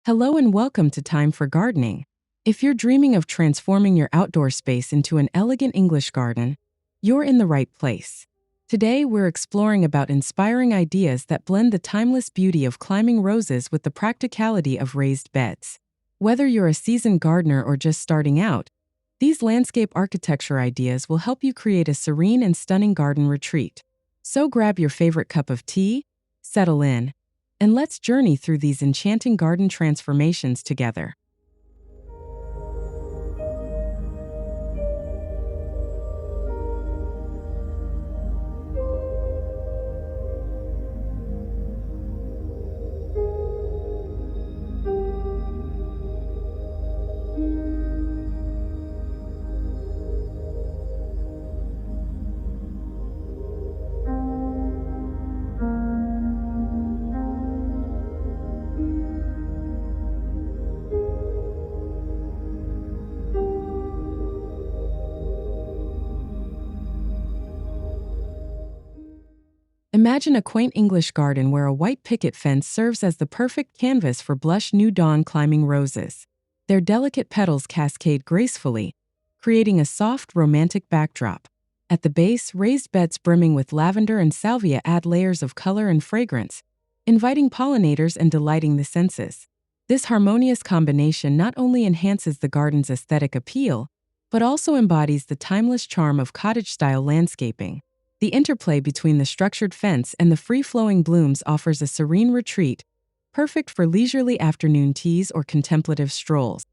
Hello and welcome to Time for Gardening. If you're dreaming of transforming your outdoor space into an elegant English garden, you're in the right place. Today, we're exploring about inspiring ideas that blend the timeless beauty of climbing roses with the practicality of raised beds. Whether you're a seasoned gardener or just starting out, these landscape architecture ideas will help you create a serene and stunning garden retreat. So grab your favorite cup of tea, settle in, and let's journey through these enchanting garden transformations together. Imagine a quaint English garden where a white picket fence serves as the perfect canvas for blush new dawn climbing roses. Their delicate petals cascade gracefully, creating a soft, romantic backdrop. At the base, raised beds brimming with lavender and salvia add layers of color and fragrance, inviting pollinators and delighting the senses. This harmonious combination not only enhances the garden's aesthetic appeal, but also embodies the timeless charm of cottage-style landscaping. The interplay between the structured fence and the free-flowing blooms offers a serene retreat, perfect for leisurely afternoon teas or contemplative strolls.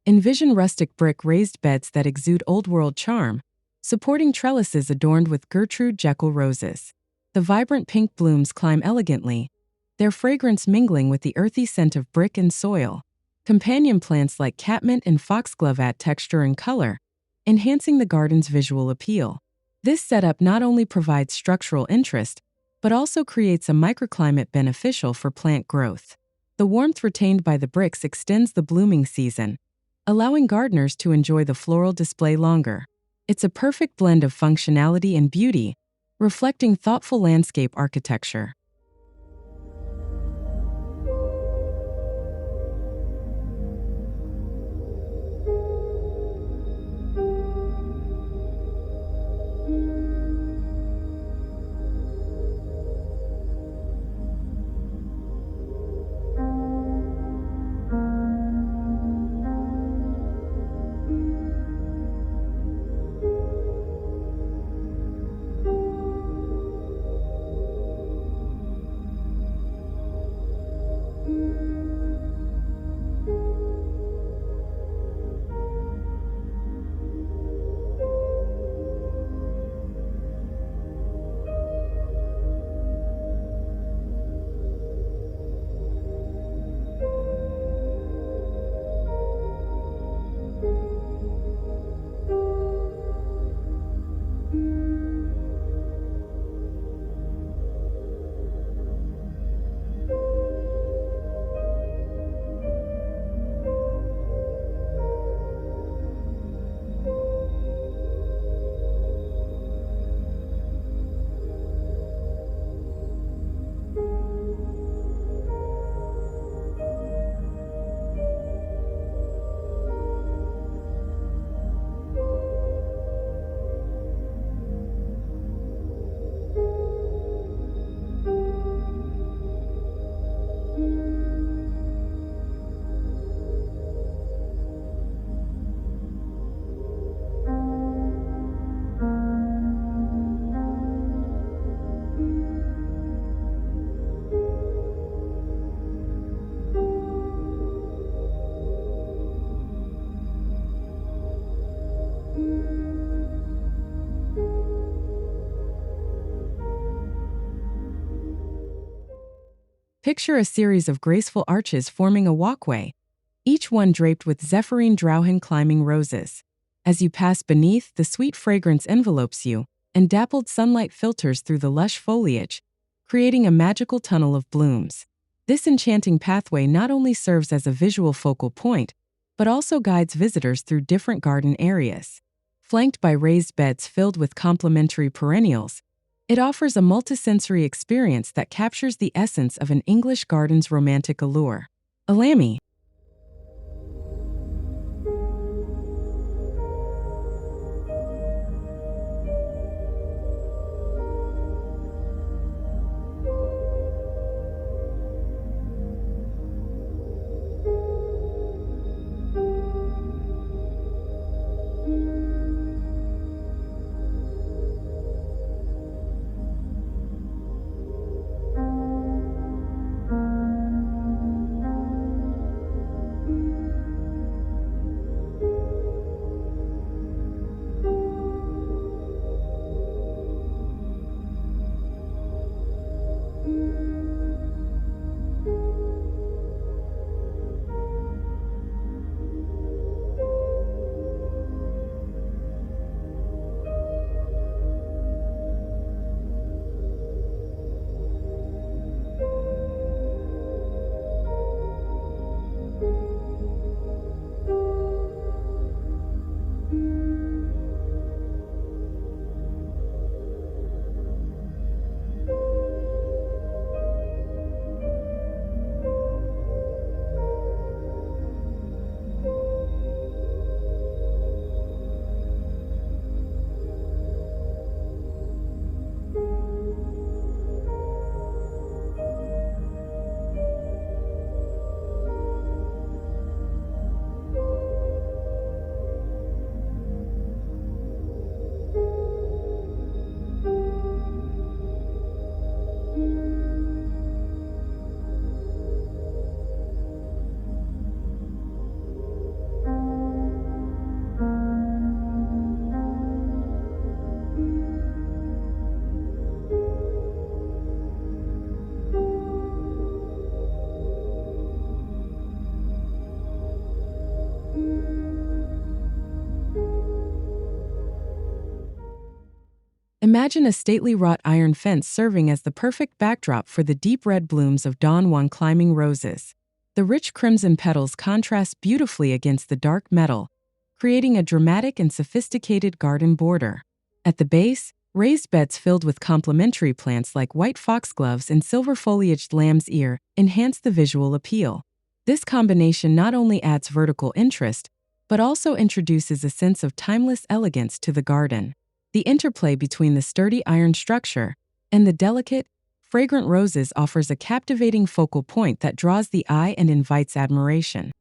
Envision rustic brick raised beds that exude old-world charm, supporting trellises adorned with Gertrude Jekyll roses. The vibrant pink blooms climb elegantly, their fragrance mingling with the earthy scent of brick and soil. Companion plants like catmint and foxglove add texture and color, enhancing the garden's visual appeal. This setup not only provides structural interest, but also creates a microclimate beneficial for plant growth. The warmth retained by the bricks extends the blooming season, allowing gardeners to enjoy the floral display longer. It's a perfect blend of functionality and beauty, reflecting thoughtful landscape architecture. Picture a series of graceful arches forming a walkway, each one draped with zephyrine Drauhen climbing roses. As you pass beneath, the sweet fragrance envelopes you, and dappled sunlight filters through the lush foliage, creating a magical tunnel of blooms. This enchanting pathway not only serves as a visual focal point, but also guides visitors through different garden areas. Flanked by raised beds filled with complementary perennials, it offers a multisensory experience that captures the essence of an English garden's romantic allure. Alamy. Imagine a stately wrought iron fence serving as the perfect backdrop for the deep red blooms of Don Juan climbing roses. The rich crimson petals contrast beautifully against the dark metal, creating a dramatic and sophisticated garden border. At the base, raised beds filled with complementary plants like white foxgloves and silver-foliaged lamb's ear enhance the visual appeal. This combination not only adds vertical interest, but also introduces a sense of timeless elegance to the garden. The interplay between the sturdy iron structure and the delicate, fragrant roses offers a captivating focal point that draws the eye and invites admiration.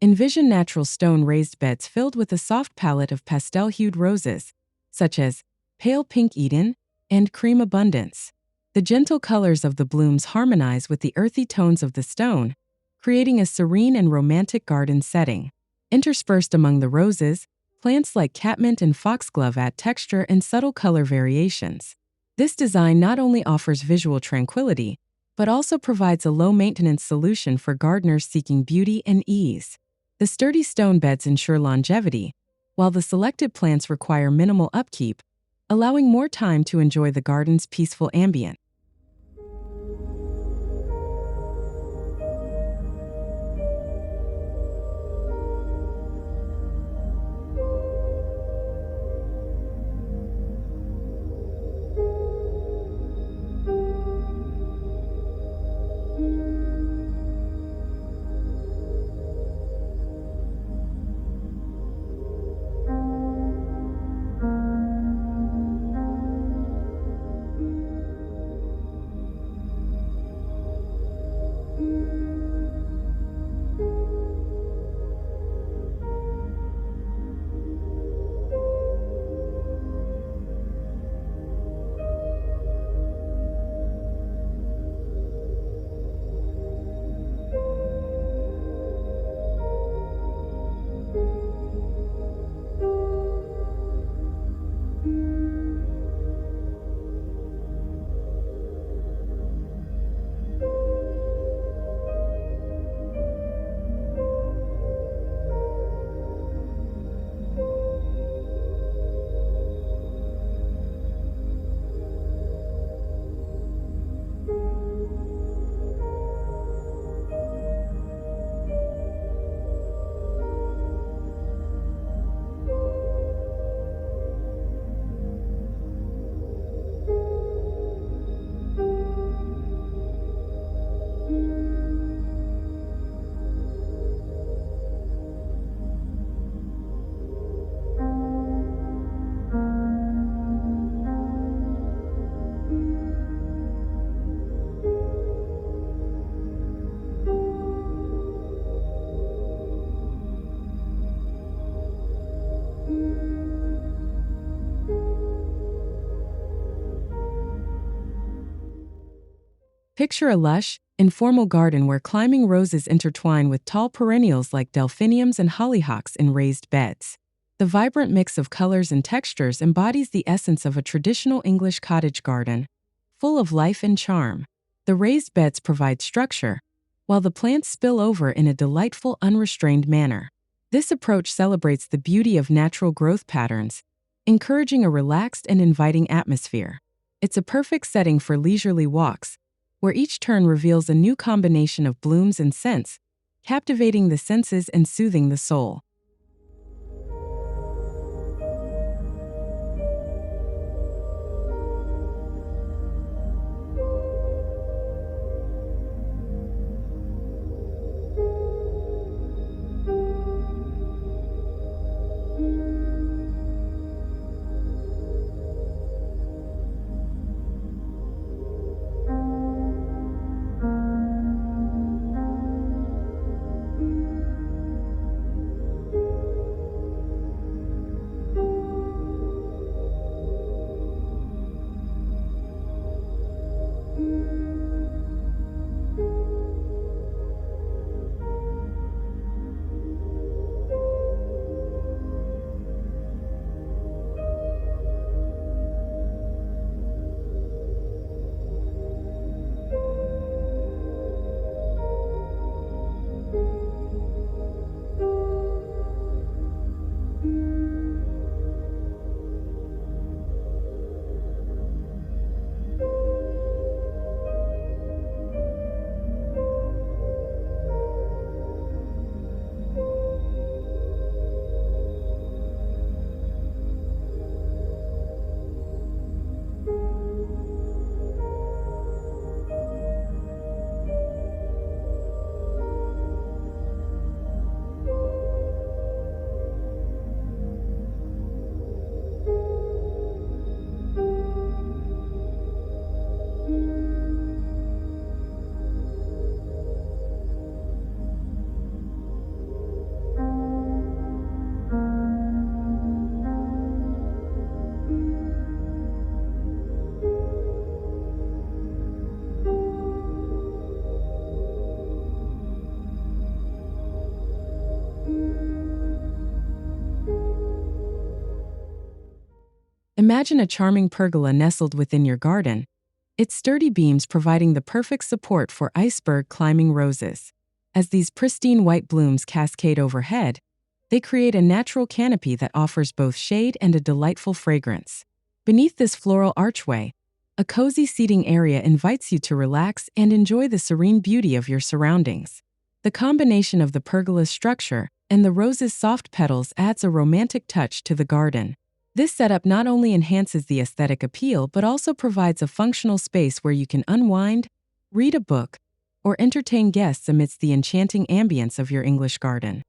Envision natural stone raised beds filled with a soft palette of pastel-hued roses, such as pale pink Eden and cream abundance. The gentle colors of the blooms harmonize with the earthy tones of the stone, creating a serene and romantic garden setting. Interspersed among the roses, plants like catmint and foxglove add texture and subtle color variations. This design not only offers visual tranquility, but also provides a low-maintenance solution for gardeners seeking beauty and ease. The sturdy stone beds ensure longevity, while the selected plants require minimal upkeep, allowing more time to enjoy the garden's peaceful ambient. Picture a lush, informal garden where climbing roses intertwine with tall perennials like delphiniums and hollyhocks in raised beds. The vibrant mix of colors and textures embodies the essence of a traditional English cottage garden, full of life and charm. The raised beds provide structure, while the plants spill over in a delightful, unrestrained manner. This approach celebrates the beauty of natural growth patterns, encouraging a relaxed and inviting atmosphere. It's a perfect setting for leisurely walks, where each turn reveals a new combination of blooms and scents, captivating the senses and soothing the soul. Imagine a charming pergola nestled within your garden, its sturdy beams providing the perfect support for iceberg climbing roses. As these pristine white blooms cascade overhead, they create a natural canopy that offers both shade and a delightful fragrance. Beneath this floral archway, a cozy seating area invites you to relax and enjoy the serene beauty of your surroundings. The combination of the pergola's structure and the rose's soft petals adds a romantic touch to the garden. This setup not only enhances the aesthetic appeal but also provides a functional space where you can unwind, read a book, or entertain guests amidst the enchanting ambience of your English garden.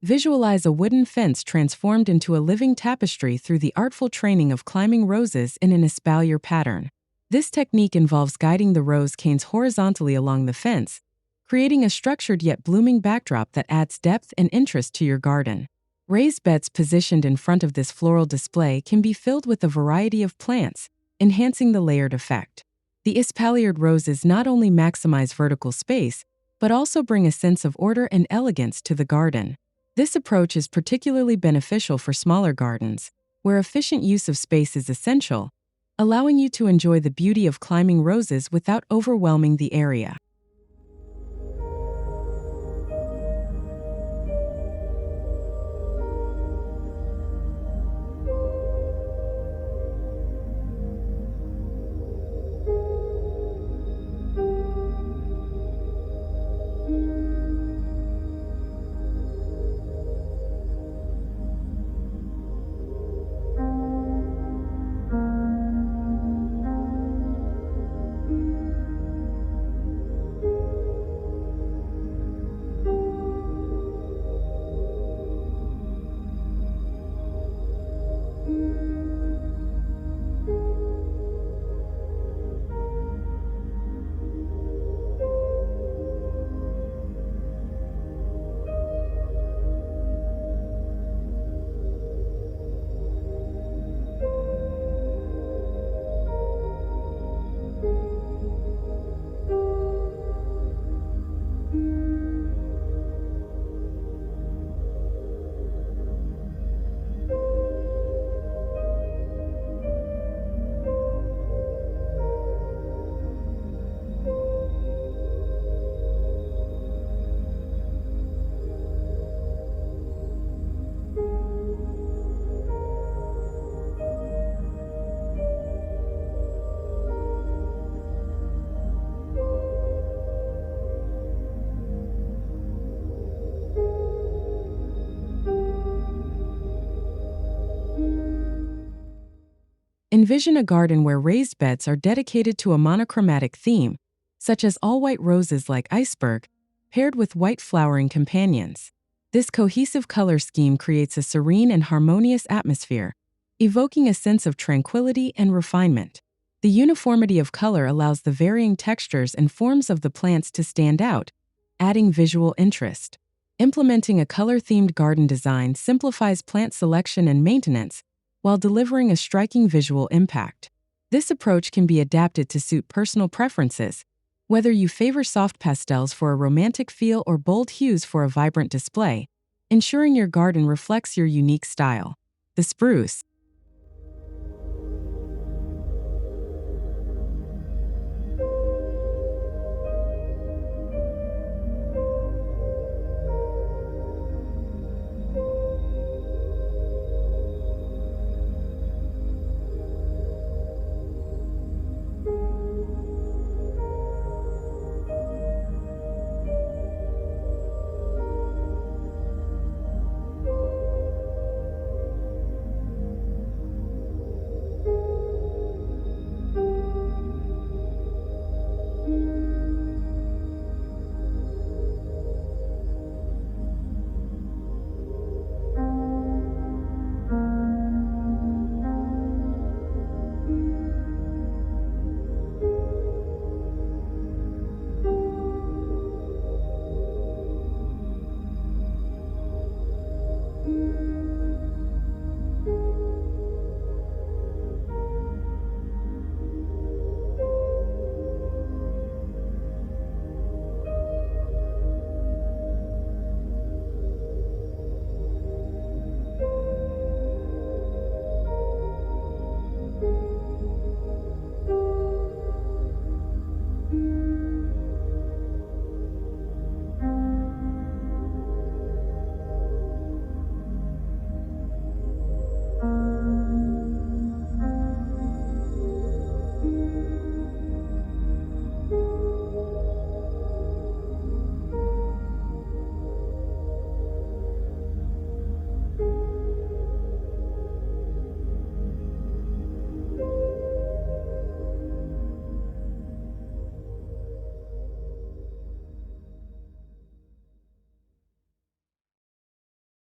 Visualize a wooden fence transformed into a living tapestry through the artful training of climbing roses in an espalier pattern. This technique involves guiding the rose canes horizontally along the fence, creating a structured yet blooming backdrop that adds depth and interest to your garden. Raised beds positioned in front of this floral display can be filled with a variety of plants, enhancing the layered effect. The espaliered roses not only maximize vertical space, but also bring a sense of order and elegance to the garden. This approach is particularly beneficial for smaller gardens, where efficient use of space is essential, allowing you to enjoy the beauty of climbing roses without overwhelming the area. Envision a garden where raised beds are dedicated to a monochromatic theme, such as all-white roses like iceberg, paired with white flowering companions. This cohesive color scheme creates a serene and harmonious atmosphere, evoking a sense of tranquility and refinement. The uniformity of color allows the varying textures and forms of the plants to stand out, adding visual interest. Implementing a color-themed garden design simplifies plant selection and maintenance, while delivering a striking visual impact. This approach can be adapted to suit personal preferences, whether you favor soft pastels for a romantic feel or bold hues for a vibrant display, ensuring your garden reflects your unique style. The spruce.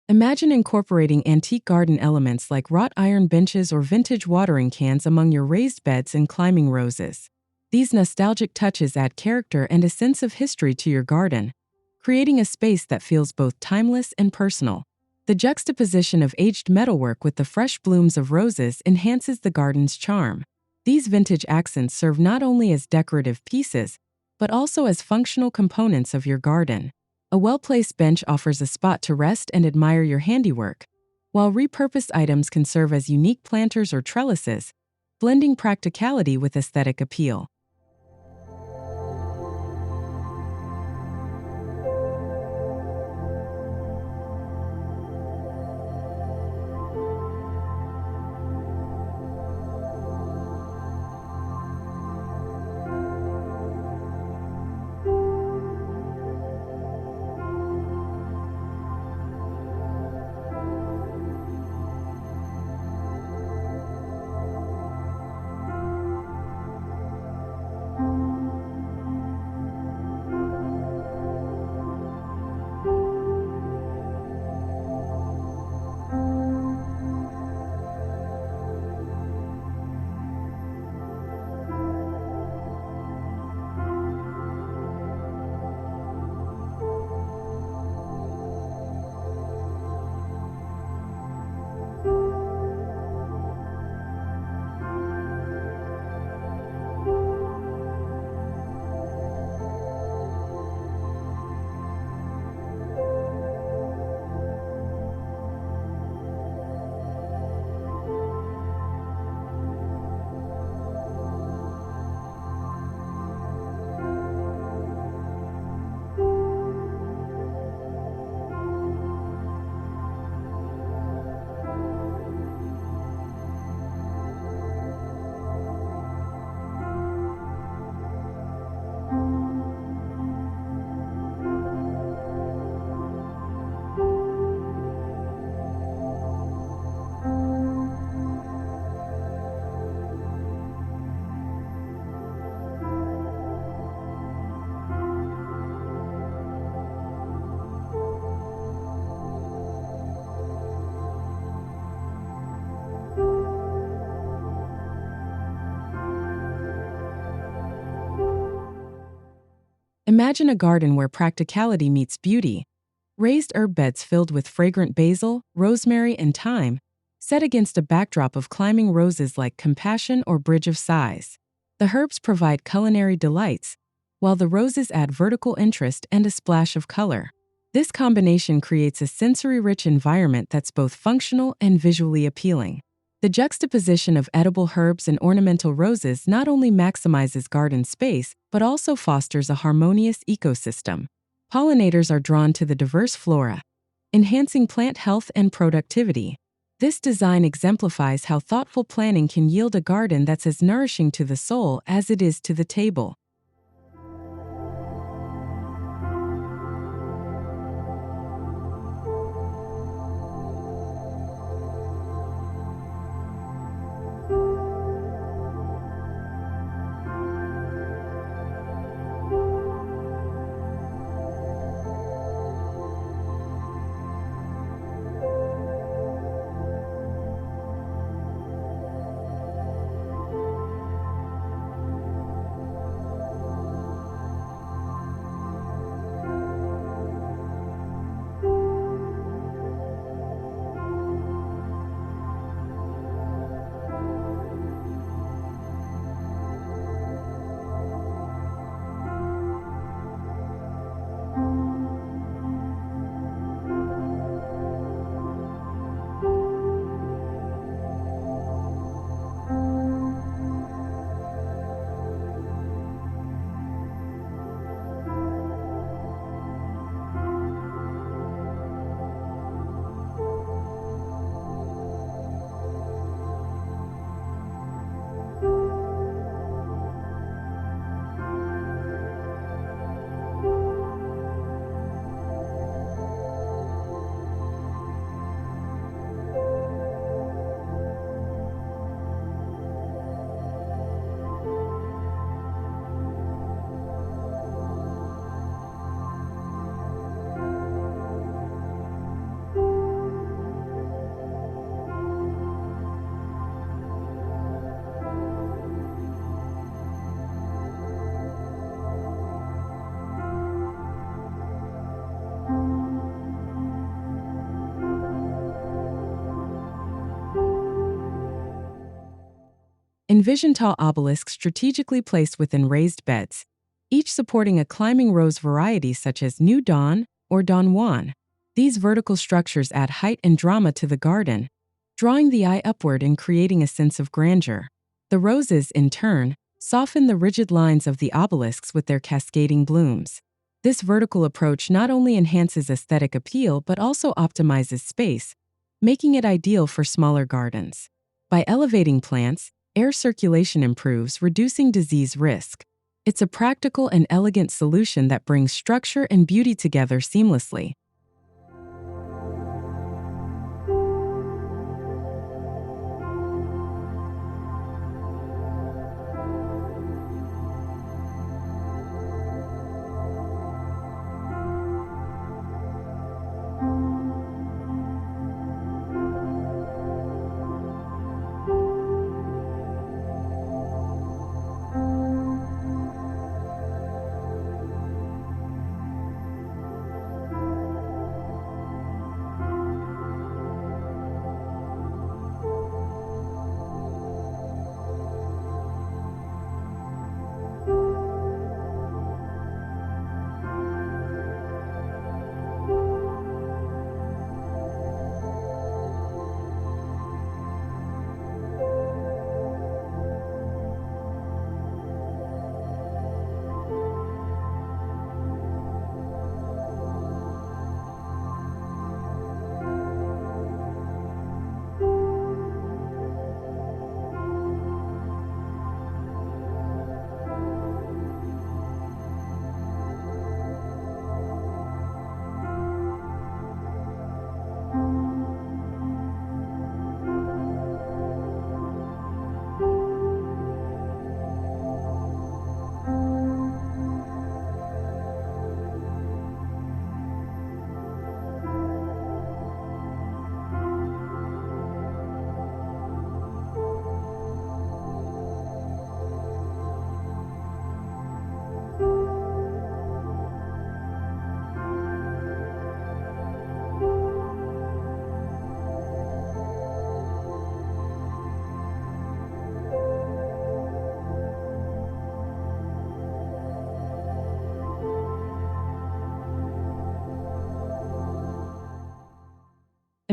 Imagine incorporating antique garden elements like wrought iron benches or vintage watering cans among your raised beds and climbing roses. These nostalgic touches add character and a sense of history to your garden, creating a space that feels both timeless and personal. The juxtaposition of aged metalwork with the fresh blooms of roses enhances the garden's charm. These vintage accents serve not only as decorative pieces, but also as functional components of your garden. A well-placed bench offers a spot to rest and admire your handiwork, while repurposed items can serve as unique planters or trellises, blending practicality with aesthetic appeal. Imagine a garden where practicality meets beauty. Raised herb beds filled with fragrant basil, rosemary, and thyme, set against a backdrop of climbing roses like Compassion or Bridge of Sighs. The herbs provide culinary delights, while the roses add vertical interest and a splash of color. This combination creates a sensory-rich environment that's both functional and visually appealing. The juxtaposition of edible herbs and ornamental roses not only maximizes garden space, but also fosters a harmonious ecosystem. Pollinators are drawn to the diverse flora, enhancing plant health and productivity. This design exemplifies how thoughtful planning can yield a garden that's as nourishing to the soul as it is to the table. Envision tall obelisks strategically placed within raised beds, each supporting a climbing rose variety such as New Dawn or Don Juan. These vertical structures add height and drama to the garden, drawing the eye upward and creating a sense of grandeur. The roses, in turn, soften the rigid lines of the obelisks with their cascading blooms. This vertical approach not only enhances aesthetic appeal but also optimizes space, making it ideal for smaller gardens. By elevating plants, air circulation improves, reducing disease risk. It's a practical and elegant solution that brings structure and beauty together seamlessly.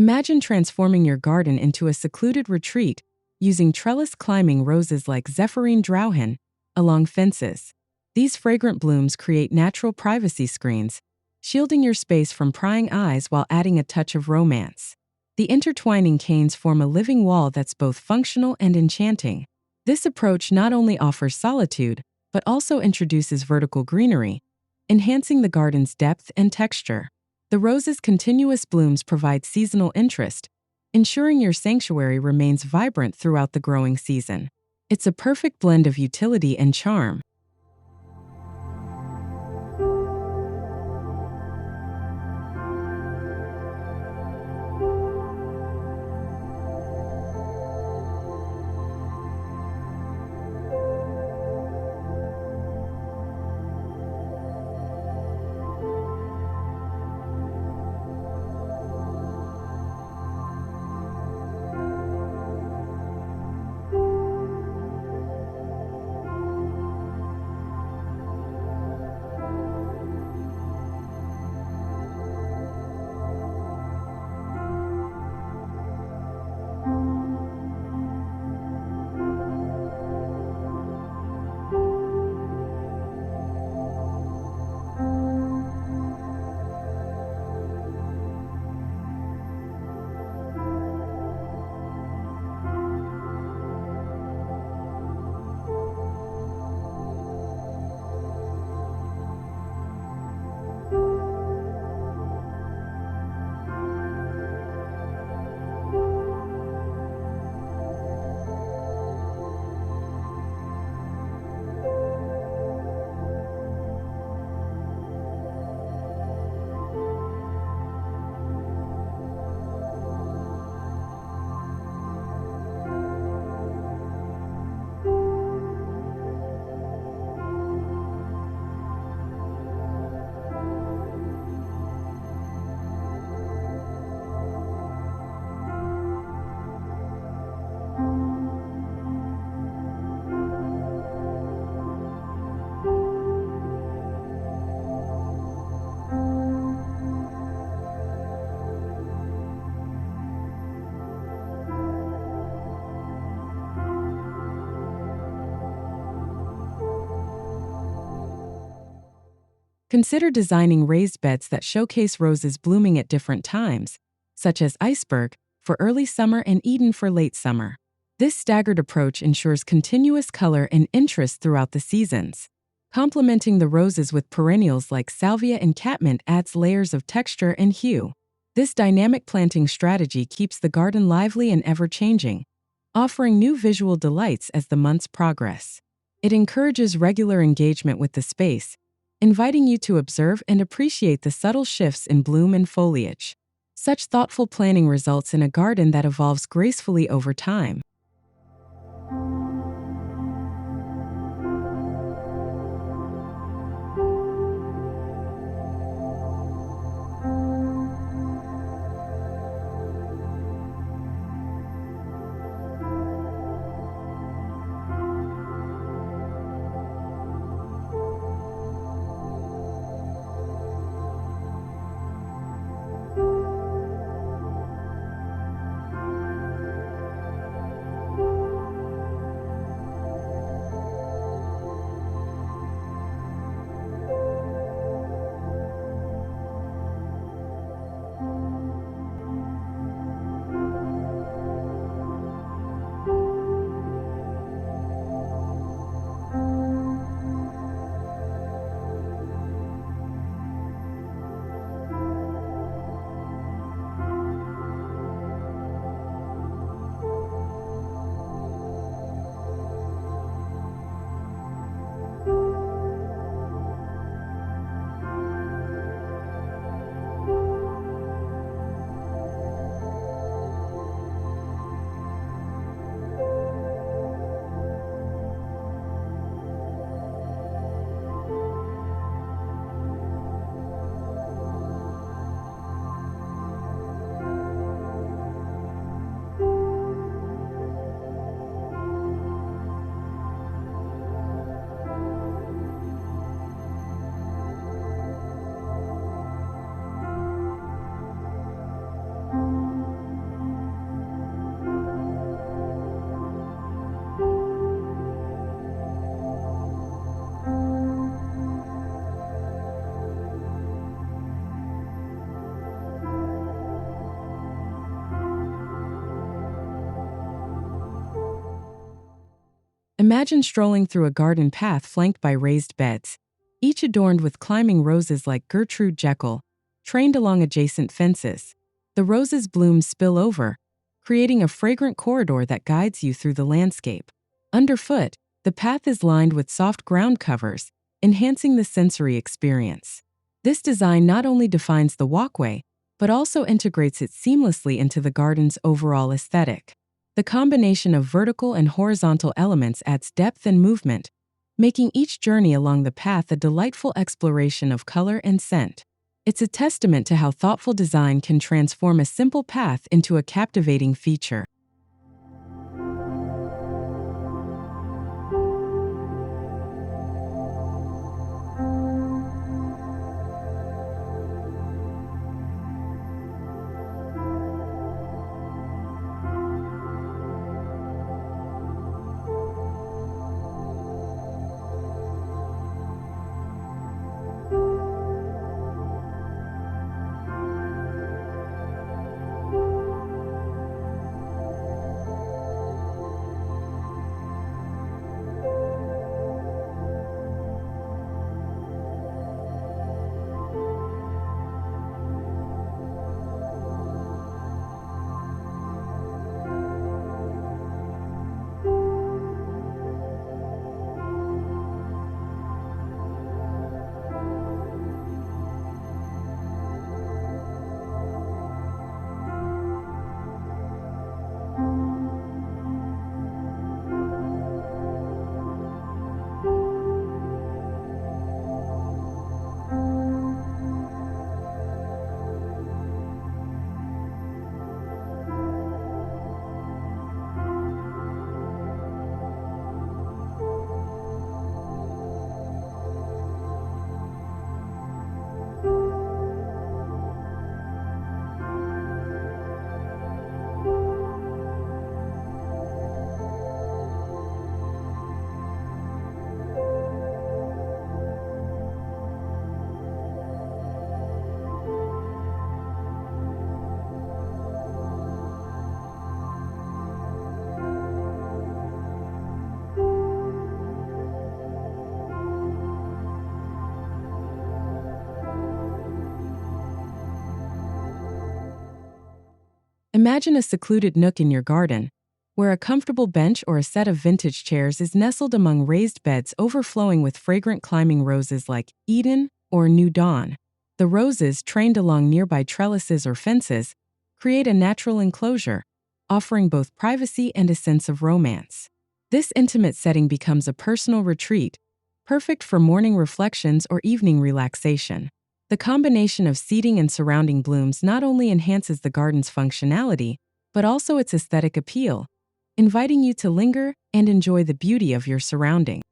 Imagine transforming your garden into a secluded retreat using trellis climbing roses like Zephyrine Drauhen along fences. These fragrant blooms create natural privacy screens, shielding your space from prying eyes while adding a touch of romance. The intertwining canes form a living wall that's both functional and enchanting. This approach not only offers solitude, but also introduces vertical greenery, enhancing the garden's depth and texture. The rose's continuous blooms provide seasonal interest, ensuring your sanctuary remains vibrant throughout the growing season. It's a perfect blend of utility and charm. Consider designing raised beds that showcase roses blooming at different times, such as Iceberg for early summer and Eden for late summer. This staggered approach ensures continuous color and interest throughout the seasons. Complementing the roses with perennials like salvia and catmint adds layers of texture and hue. This dynamic planting strategy keeps the garden lively and ever-changing, offering new visual delights as the months progress. It encourages regular engagement with the space, inviting you to observe and appreciate the subtle shifts in bloom and foliage. Such thoughtful planning results in a garden that evolves gracefully over time. Imagine strolling through a garden path flanked by raised beds, each adorned with climbing roses like Gertrude Jekyll, trained along adjacent fences. The roses' blooms spill over, creating a fragrant corridor that guides you through the landscape. Underfoot, the path is lined with soft ground covers, enhancing the sensory experience. This design not only defines the walkway, but also integrates it seamlessly into the garden's overall aesthetic. The combination of vertical and horizontal elements adds depth and movement, making each journey along the path a delightful exploration of color and scent. It's a testament to how thoughtful design can transform a simple path into a captivating feature. Imagine a secluded nook in your garden, where a comfortable bench or a set of vintage chairs is nestled among raised beds overflowing with fragrant climbing roses like Eden or New Dawn. The roses, trained along nearby trellises or fences, create a natural enclosure, offering both privacy and a sense of romance. This intimate setting becomes a personal retreat, perfect for morning reflections or evening relaxation. The combination of seating and surrounding blooms not only enhances the garden's functionality, but also its aesthetic appeal, inviting you to linger and enjoy the beauty of your surroundings.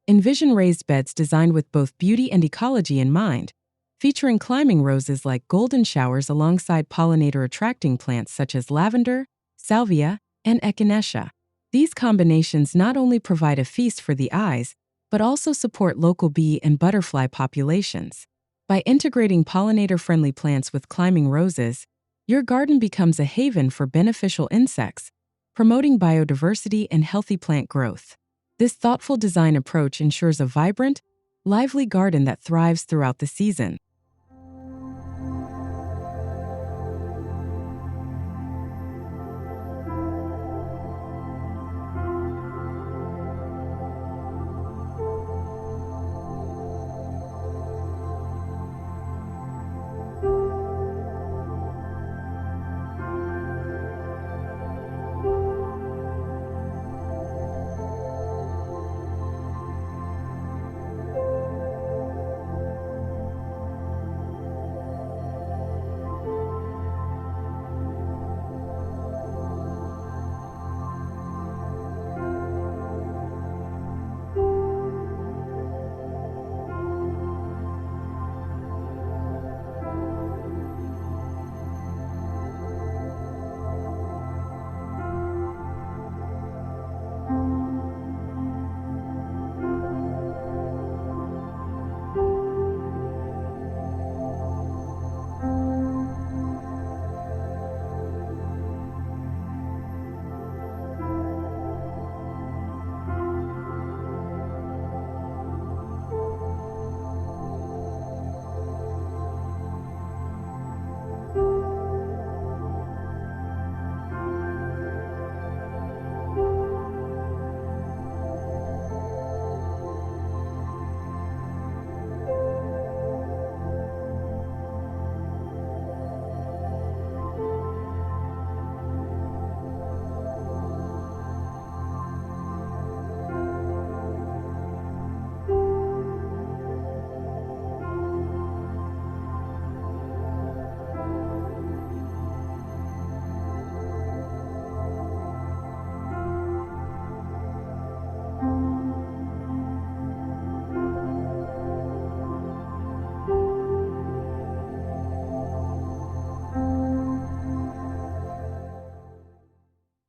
Envision raised beds designed with both beauty and ecology in mind, featuring climbing roses like golden showers alongside pollinator-attracting plants such as lavender, salvia, and echinacea. These combinations not only provide a feast for the eyes, but also support local bee and butterfly populations. By integrating pollinator-friendly plants with climbing roses, your garden becomes a haven for beneficial insects, promoting biodiversity and healthy plant growth. This thoughtful design approach ensures a vibrant, lively garden that thrives throughout the season.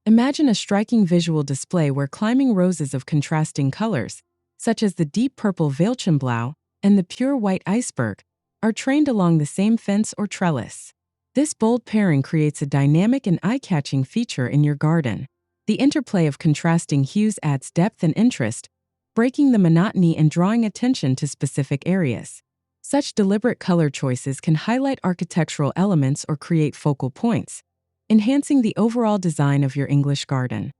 Imagine a striking visual display where climbing roses of contrasting colors, such as the deep purple Veilchenblau and the pure white iceberg, are trained along the same fence or trellis. This bold pairing creates a dynamic and eye-catching feature in your garden. The interplay of contrasting hues adds depth and interest, breaking the monotony and drawing attention to specific areas. Such deliberate color choices can highlight architectural elements or create focal points, enhancing the overall design of your English garden.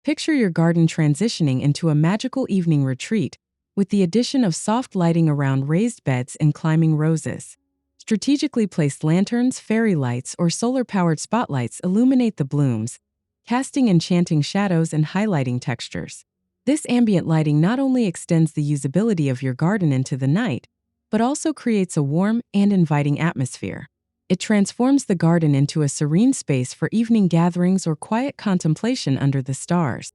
Picture your garden transitioning into a magical evening retreat with the addition of soft lighting around raised beds and climbing roses. Strategically placed lanterns, fairy lights, or solar-powered spotlights illuminate the blooms, casting enchanting shadows and highlighting textures. This ambient lighting not only extends the usability of your garden into the night, but also creates a warm and inviting atmosphere. It transforms the garden into a serene space for evening gatherings or quiet contemplation under the stars.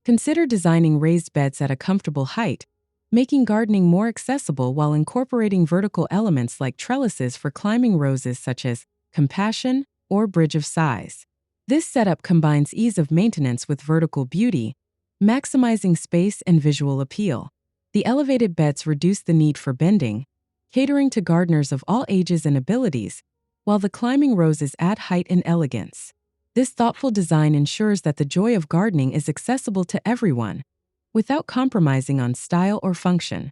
Consider designing raised beds at a comfortable height, making gardening more accessible while incorporating vertical elements like trellises for climbing roses such as compassion or bridge of sighs. This setup combines ease of maintenance with vertical beauty, maximizing space and visual appeal. The elevated beds reduce the need for bending, catering to gardeners of all ages and abilities, while the climbing roses add height and elegance. This thoughtful design ensures that the joy of gardening is accessible to everyone, without compromising on style or function.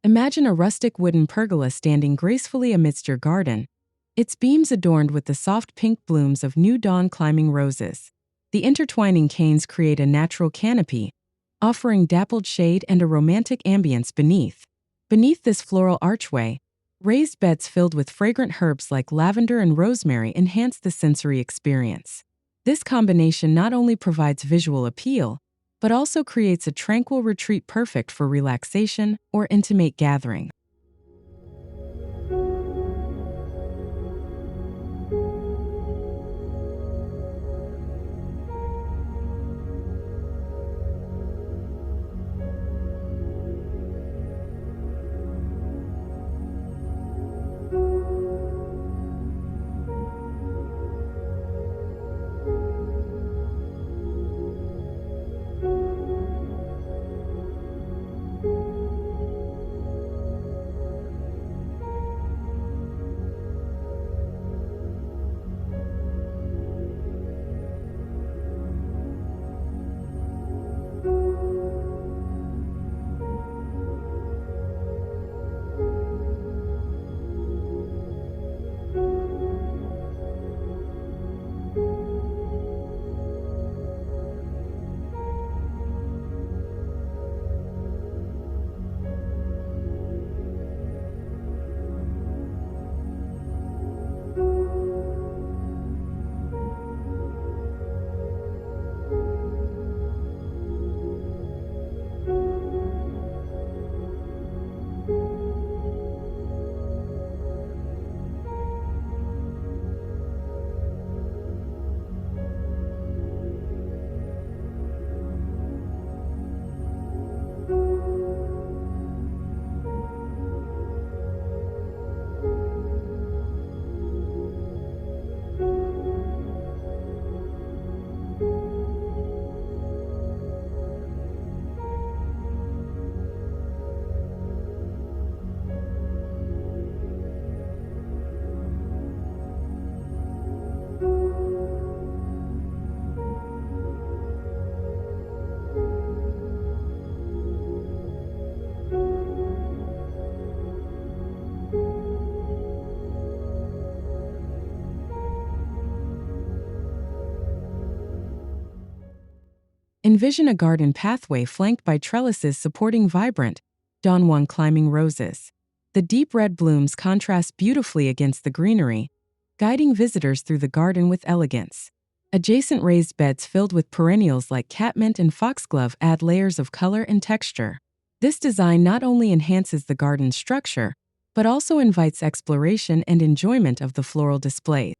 Imagine a rustic wooden pergola standing gracefully amidst your garden, its beams adorned with the soft pink blooms of new dawn climbing roses. The intertwining canes create a natural canopy, offering dappled shade and a romantic ambience beneath. Beneath this floral archway, raised beds filled with fragrant herbs like lavender and rosemary enhance the sensory experience. This combination not only provides visual appeal, but also creates a tranquil retreat perfect for relaxation or intimate gathering. Envision a garden pathway flanked by trellises supporting vibrant Don Juan climbing roses. The deep red blooms contrast beautifully against the greenery, guiding visitors through the garden with elegance. Adjacent raised beds filled with perennials like catmint and foxglove add layers of color and texture. This design not only enhances the garden's structure, but also invites exploration and enjoyment of the floral displays.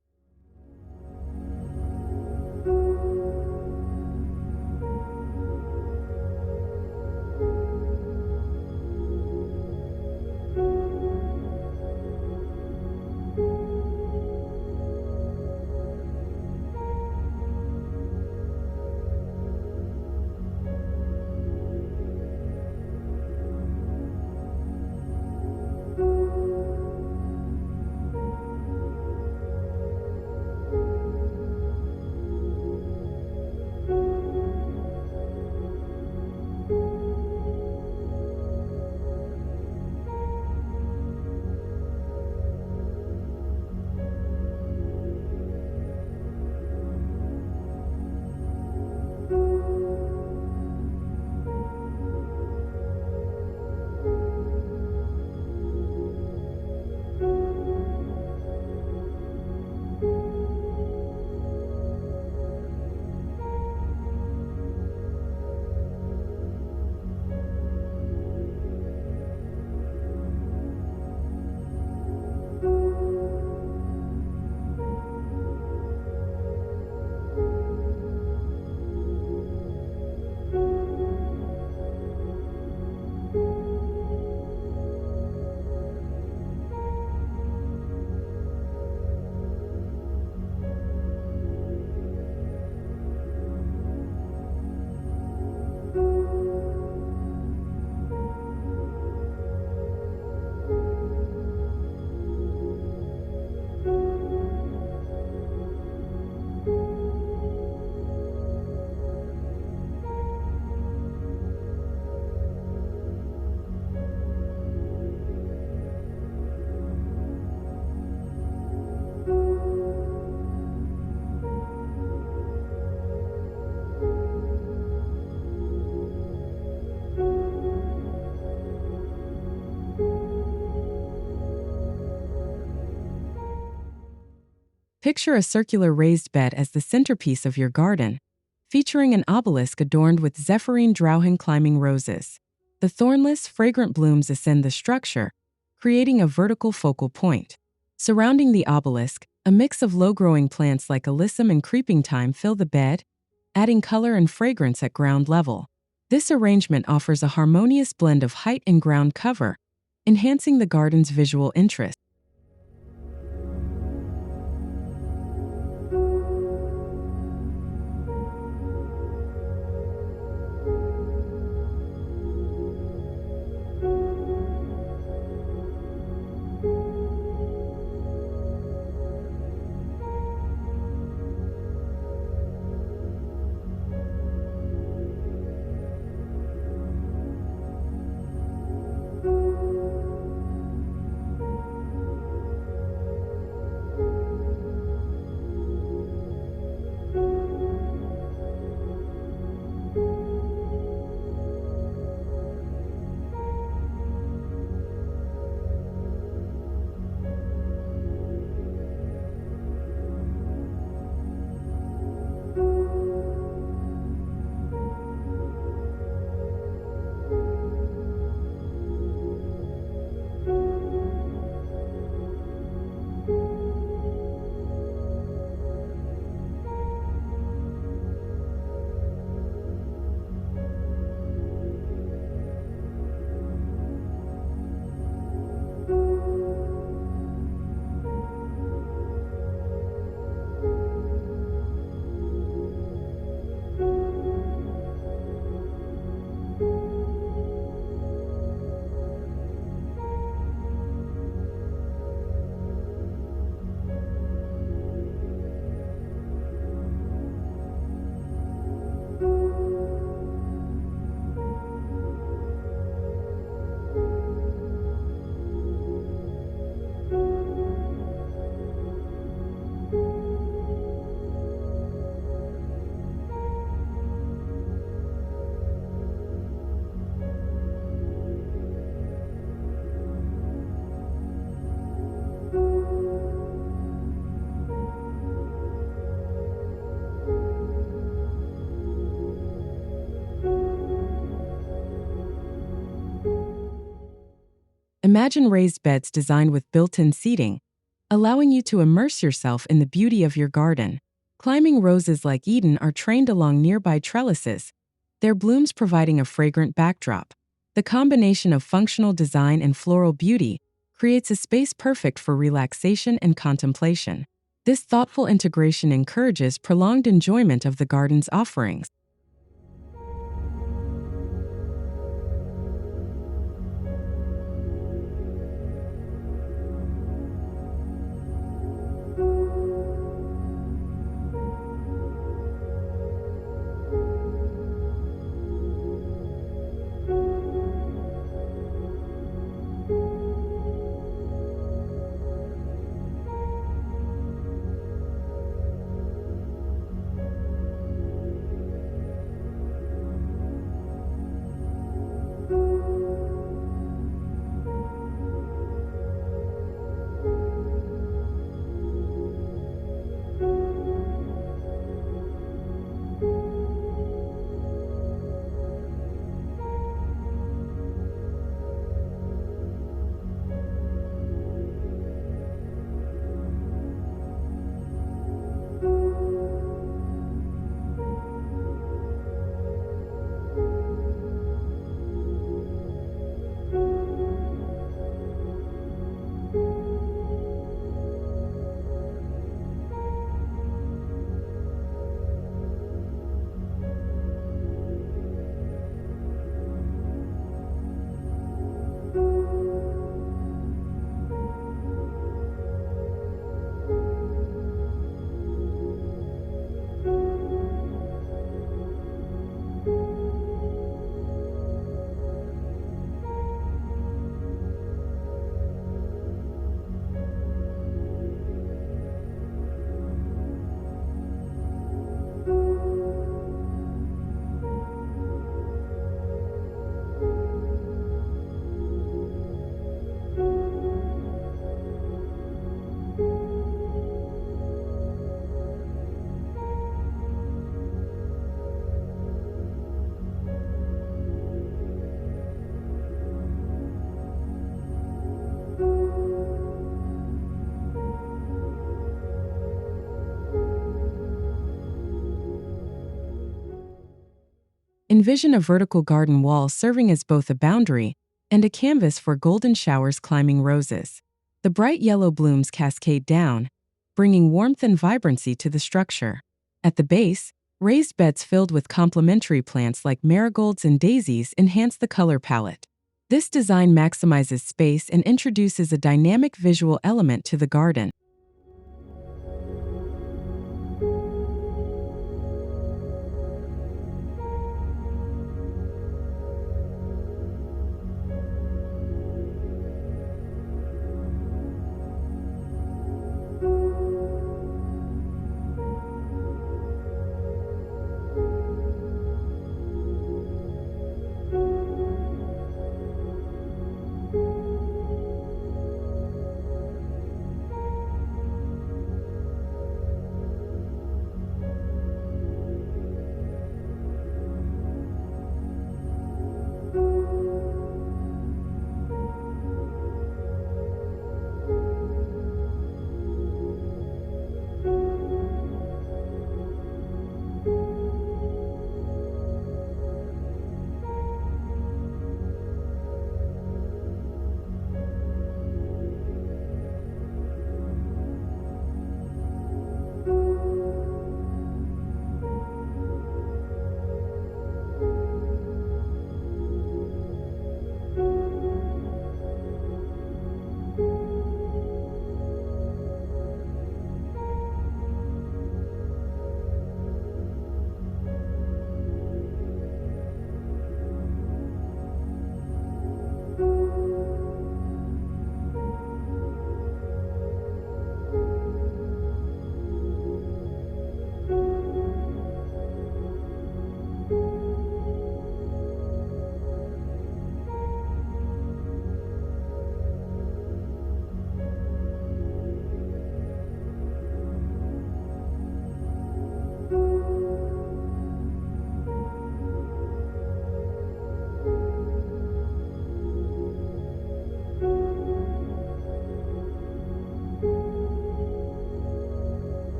Picture a circular raised bed as the centerpiece of your garden, featuring an obelisk adorned with zephyrine drowning climbing roses. The thornless, fragrant blooms ascend the structure, creating a vertical focal point. Surrounding the obelisk, a mix of low-growing plants like alyssum and creeping thyme fill the bed, adding color and fragrance at ground level. This arrangement offers a harmonious blend of height and ground cover, enhancing the garden's visual interest. Imagine raised beds designed with built-in seating, allowing you to immerse yourself in the beauty of your garden. Climbing roses like Eden are trained along nearby trellises, their blooms providing a fragrant backdrop. The combination of functional design and floral beauty creates a space perfect for relaxation and contemplation. This thoughtful integration encourages prolonged enjoyment of the garden's offerings. Envision a vertical garden wall serving as both a boundary and a canvas for golden showers climbing roses. The bright yellow blooms cascade down, bringing warmth and vibrancy to the structure. At the base, raised beds filled with complementary plants like marigolds and daisies enhance the color palette. This design maximizes space and introduces a dynamic visual element to the garden.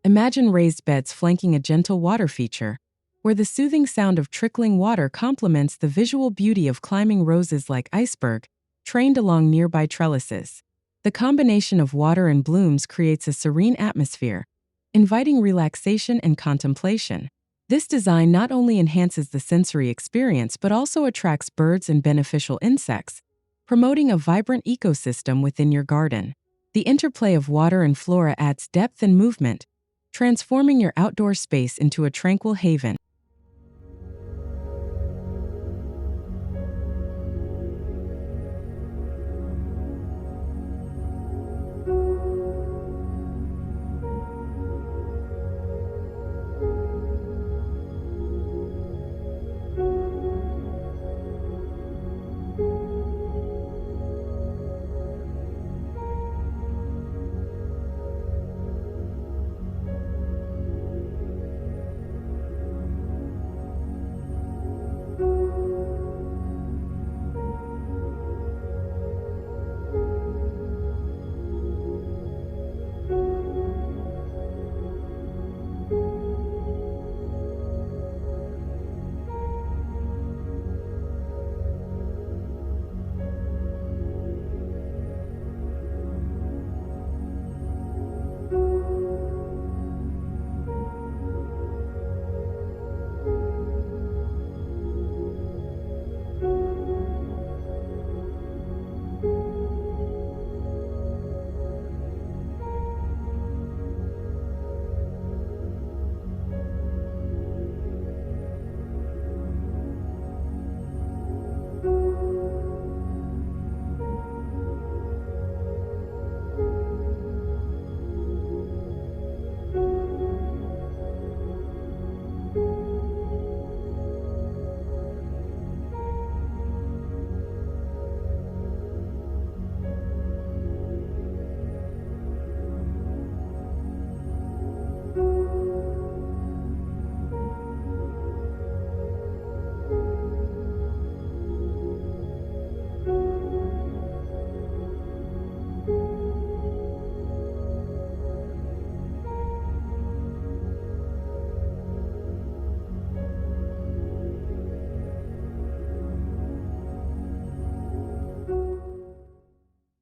Imagine raised beds flanking a gentle water feature, where the soothing sound of trickling water complements the visual beauty of climbing roses like iceberg, trained along nearby trellises. The combination of water and blooms creates a serene atmosphere, inviting relaxation and contemplation. This design not only enhances the sensory experience but also attracts birds and beneficial insects, promoting a vibrant ecosystem within your garden. The interplay of water and flora adds depth and movement, transforming your outdoor space into a tranquil haven.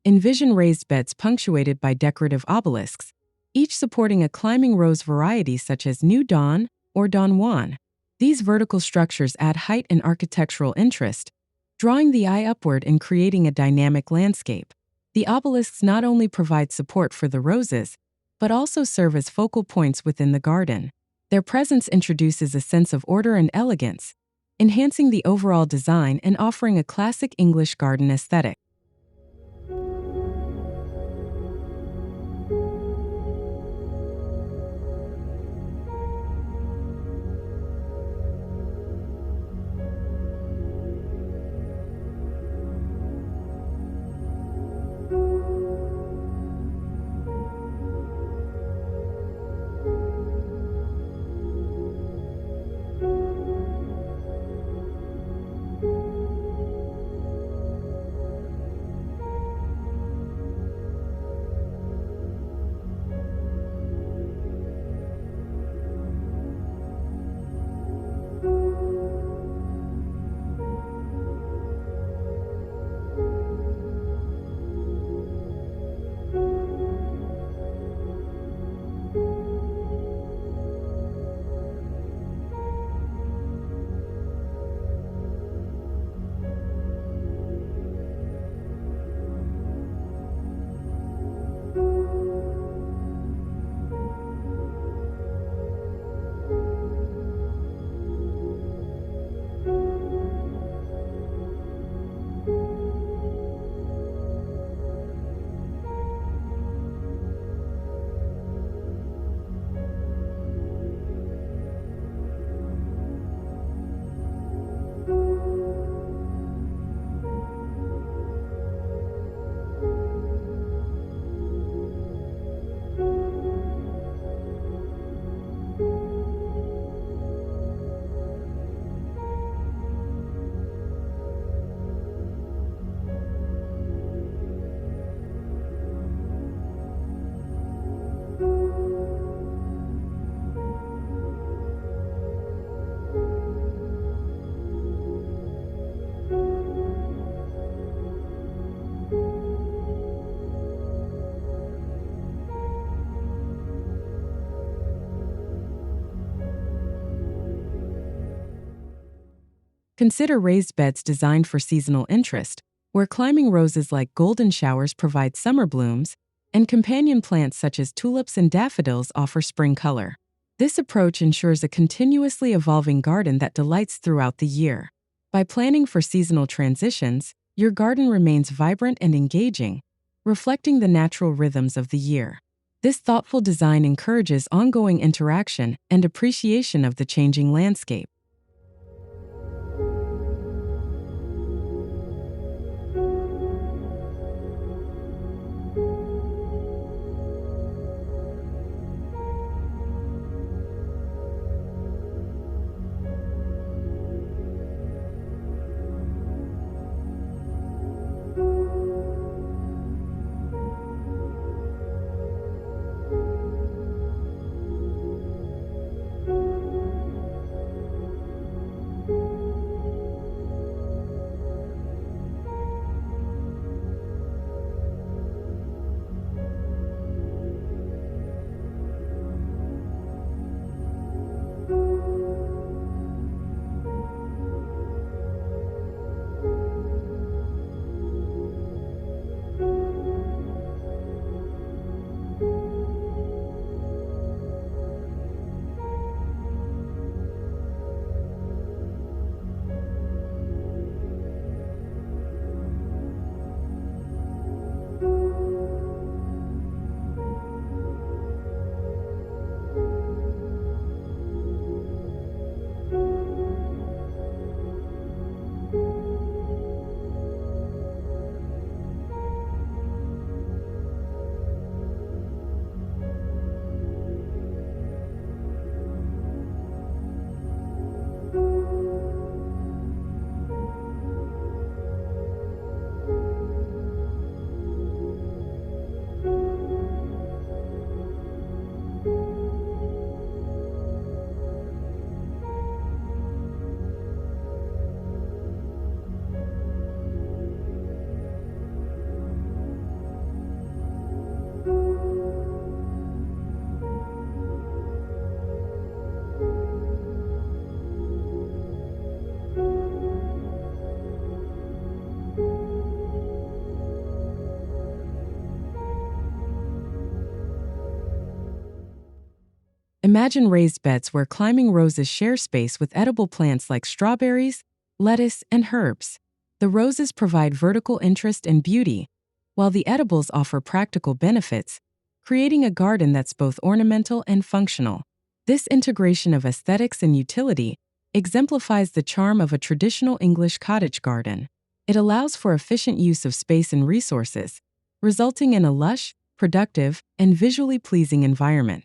Envision raised beds punctuated by decorative obelisks, each supporting a climbing rose variety such as New Dawn or Don Juan. These vertical structures add height and architectural interest, drawing the eye upward and creating a dynamic landscape. The obelisks not only provide support for the roses, but also serve as focal points within the garden. Their presence introduces a sense of order and elegance, enhancing the overall design and offering a classic English garden aesthetic. Consider raised beds designed for seasonal interest, where climbing roses like golden showers provide summer blooms, and companion plants such as tulips and daffodils offer spring color. This approach ensures a continuously evolving garden that delights throughout the year. By planning for seasonal transitions, your garden remains vibrant and engaging, reflecting the natural rhythms of the year. This thoughtful design encourages ongoing interaction and appreciation of the changing landscape. Imagine raised beds where climbing roses share space with edible plants like strawberries, lettuce, and herbs. The roses provide vertical interest and beauty, while the edibles offer practical benefits, creating a garden that's both ornamental and functional. This integration of aesthetics and utility exemplifies the charm of a traditional English cottage garden. It allows for efficient use of space and resources, resulting in a lush, productive, and visually pleasing environment.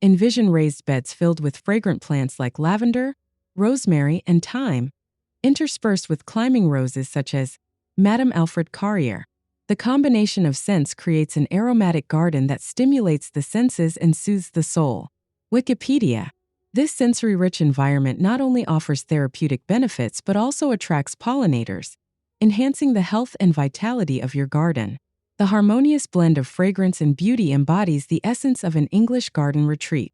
Envision raised beds filled with fragrant plants like lavender, rosemary, and thyme, interspersed with climbing roses such as Madame Alfred Carrier. The combination of scents creates an aromatic garden that stimulates the senses and soothes the soul. Wikipedia. This sensory-rich environment not only offers therapeutic benefits but also attracts pollinators, enhancing the health and vitality of your garden. The harmonious blend of fragrance and beauty embodies the essence of an English garden retreat.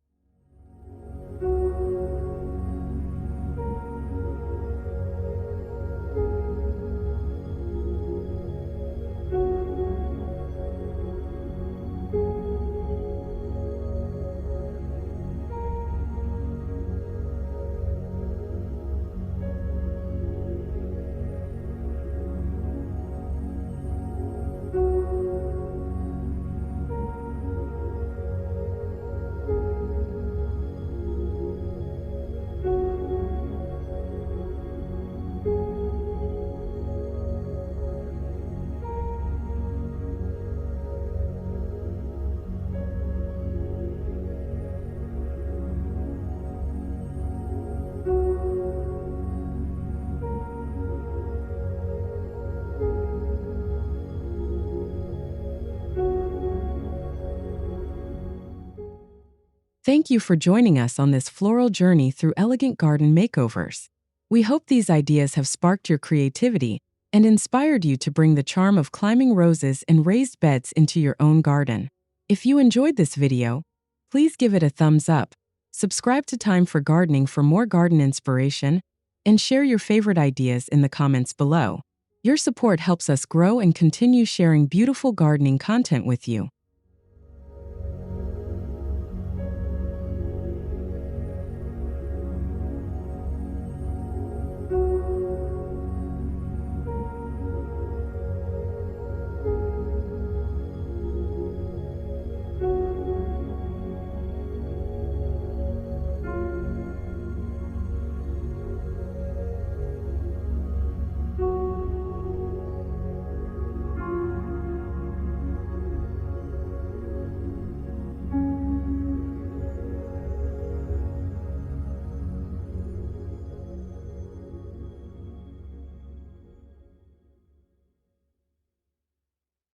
Thank you for joining us on this floral journey through elegant garden makeovers. We hope these ideas have sparked your creativity and inspired you to bring the charm of climbing roses and raised beds into your own garden. If you enjoyed this video, please give it a thumbs up, subscribe to Thyme for Gardening for more garden inspiration, and share your favorite ideas in the comments below. Your support helps us grow and continue sharing beautiful gardening content with you.